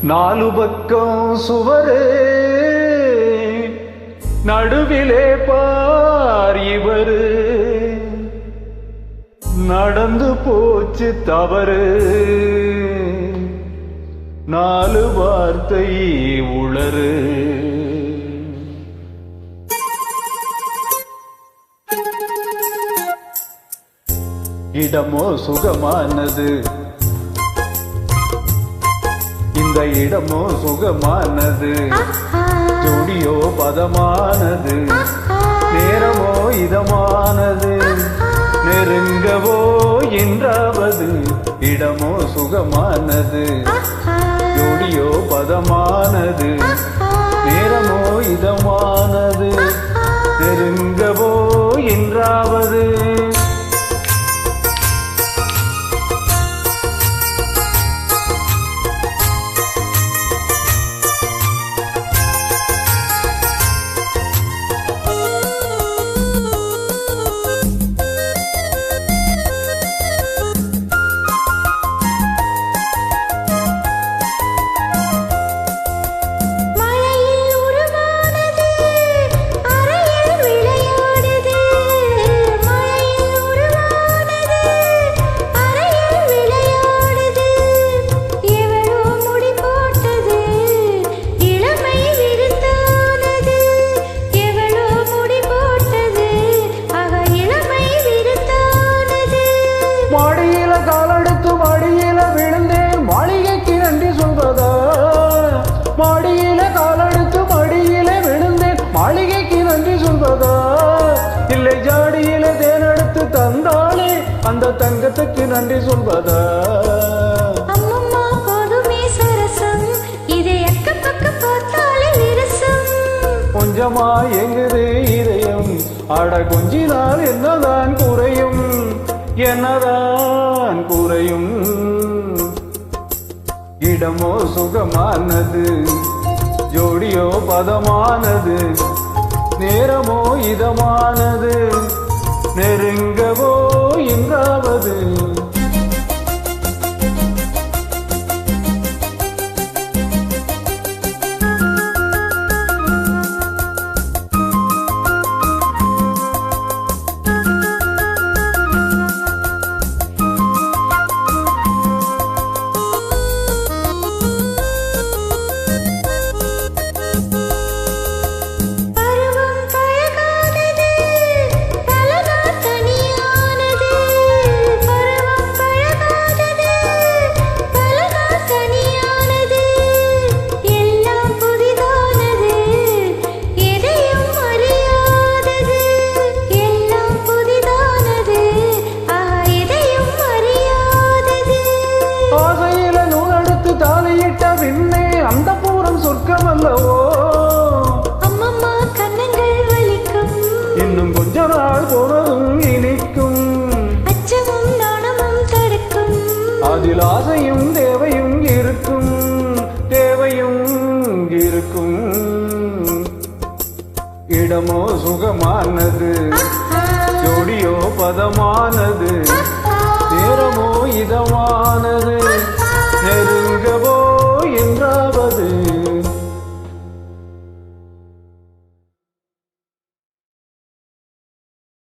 நாலு பக்கம் சுவரே நடுவிலே பார் இவரு நடந்து போச்சு தவறு நாலு வார்த்தை உளறு இடமோ சுகமானது இந்த இடமோ சுகமானது ஜோடியோ பதமானது நேரமோ இதமானது நெருங்கவோ என்றாவது இடமோ சுகமானது ஜோடியோ பதமானது நேரமோ இதமானது நெருங்கவோ என்றாவது இல்லை ஜாடியில தேனெடுத்து தந்தாளே அந்த தங்கத்துக்கு நன்றி சொல்வதா அம்மம்மா போதுமே சரசம் இதை அக்க பக்க பார்த்தாலே விரசம் கொஞ்சமா எங்குது இதயம் ஆட கொஞ்சினால் என்னதான் குறையும் என்னதான் குறையும் இடமோ சுகமானது ஜோடியோ பதமானது நேரமோ இதமானது நெருங்கவோ என்றாவது அம்மம்மா கண்ணங்கள் வலிக்கும் இன்னும் கொஞ்ச நாள் போனதும் இனிக்கும் அச்சமும் நாணமும் தடுக்கும் அதில் ஆசையும் தேவையும் இருக்கும் தேவையும் இருக்கும் இடமோ சுகமானது ஜோடியோ பதமானது நேரமோ இதமான